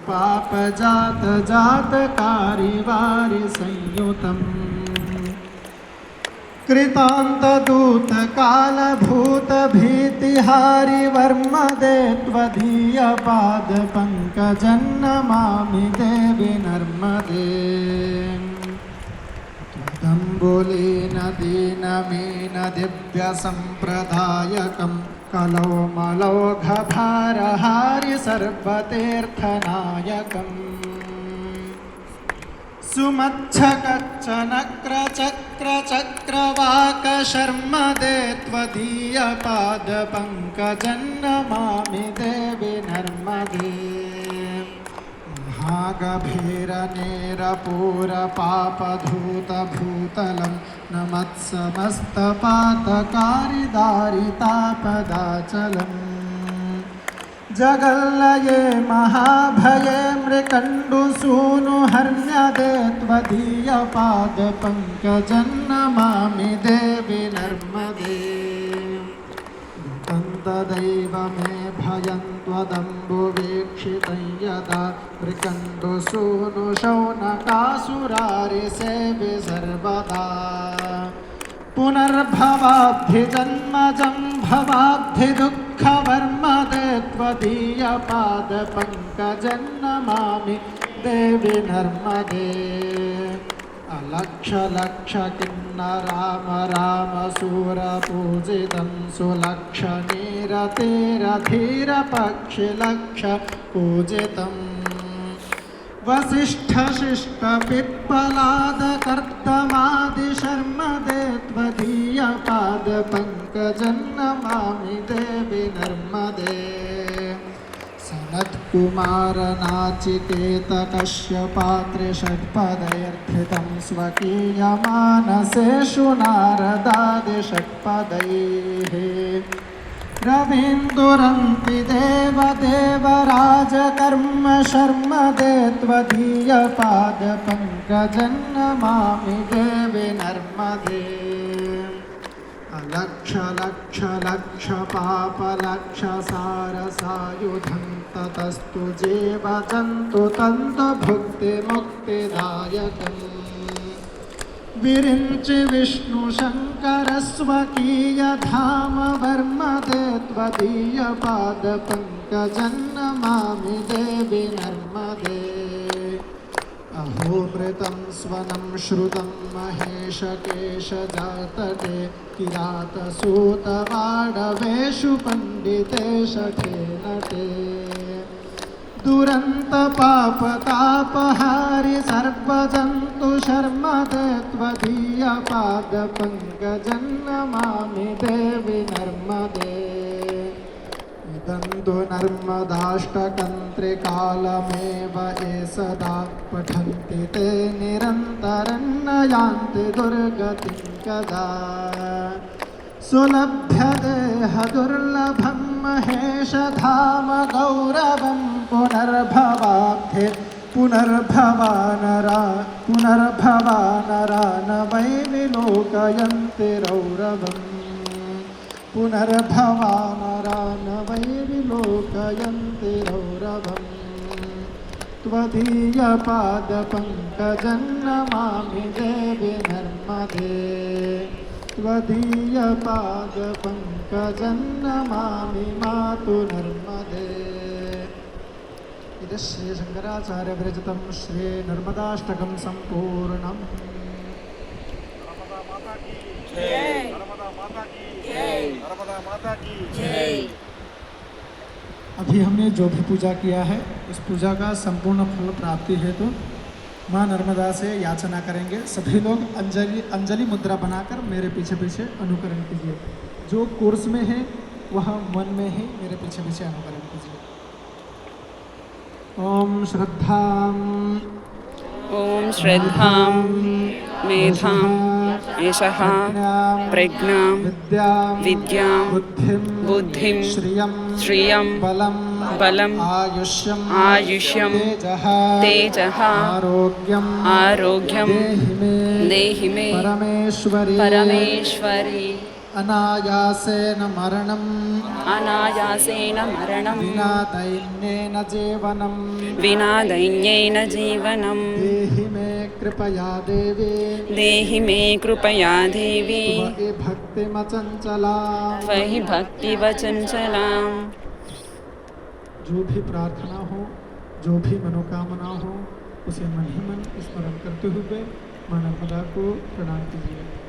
पापजात जातकारिवारि संयुतम् कृतान्तदूतकालभूतभीतिहारि वर्मदे त्वदीयपादपङ्कजन्नमामि देवि नर्मदे त्वदम्बुलीन दीनमीन दिव्यसम्प्रदायकं कलौमलौघभारहारि सर्वतीर्थनायकम् सुमच्छकच्चनक्रचक्रचक्रवाकशर्मदे त्वदीयपादपङ्कजन्नमामि देवि नर्मदे महागभीरनेरपूरपापधूतभूतलं नमत्समस्तपातकारिदारितापदाचलम् जगल्लये महाभये मृकण्डुसूनुहर्म्यदे त्वदीयपादपङ्कजन्नमामि देवि नर्मदे तदेव मे भयं त्वदम्बुवीक्षितं यदा मृकण्डुसूनुशौनकासुरारिसेवि सर्वदा पुनर्भवाब्धिजन्मजं भवाब्धिदुःखवर्मदे त्वदीयपादपङ्कजन्नमामि देवि नर्मदे अलक्षलक्षकिन्नराम राम सूरपूजितं सुलक्षणीरतिरधीरपक्षिलक्ष पूजितम् वसिष्ठशिष्टपिप्पलादकर्तमादिशर्मदे त्वदीयपादपङ्कजन्नमामि देवि नर्मदे सनत्कुमारनाचिकेतकश्यपात्रिषट्पदैर्थितं स्वकीयमानसेषु नारदादिषट्पदैः रवीन्दुरन्ति देवदेवराजकर्म शर्मदे त्वदीयपादपङ्कजन्नमामि देवि नर्मदे अलक्षलक्षलक्षपापलक्षसारसायुधं ततस्तु जीवजन्तु तन्तुभुक्तिमुक्तिदायकम् विरिञ्चि विष्णुशङ्करस्वकीयधाम वर्मदे त्वदीयपादपङ्कजन्नमामि देवि नर्मदे अहोमृतं स्वनं श्रुतं महेशकेशजातटे किरातसूतवाडवेषु पण्डिते शठे नटे दुरन्तपापतापहारि सर्वजन्तु शर्मदे त्वदीयपादपङ्कजन्नमामि देवि नर्मदे इदन्तु नर्मदाष्टकन्त्रिकालमेव एषदा पठन्ति ते निरन्तरं न यान्ति दुर्गतिं कदा सुलभ्यदेह दुर्लभं महेशधाम गौरवं पुनर्भवाब्धे पुनर्भवानरा न वै विलोकयन्ति रौरवम् पुनर्भवानरा न वै विलोकयन्ति रौरवम् त्वदीयपादपङ्कजन्नमामि देवि नर्मदे त्वदीयपादपङ्कजन्नमामि मातु नर्मदे इति श्रीशङ्कराचार्यविरचितं श्रीनर्मदाष्टकं सम्पूर्णम्। अभी हमने जो भी पूजा किया है उस पूजा का संपूर्ण फल प्राप्ति हेतु माँ नर्मदा से याचना करेंगे। सभी लोग अंजलि मुद्रा बनाकर मेरे पीछे पीछे अनुकरण कीजिए। जो कोर्स में है वह मन में ही मेरे पीछे पीछे अनुकरण कीजिए। ओम श्रद्धां मेधां एषः प्रज्ञां विद्यां बुद्धिं श्रियं बलम् आयुष्यं तेजः आरोग्यं देहि मे परमेश्वरी अनायासेन मरणम् अनायासेन मरणं विना दैन्येन जीवनम् विना दैन्येन जीवनं देहि मे कृपया देवी देहि मे कृपया देवी त्वयि भक्तिमचञ्चला। त्वयि भक्तिवचञ्चलाम्। जो भी प्रार्थना हो, जो भी मनोकामना हो, उसे मन ही मन स्मरण करते हुए मां नर्मदा को प्रणाम कीजिए।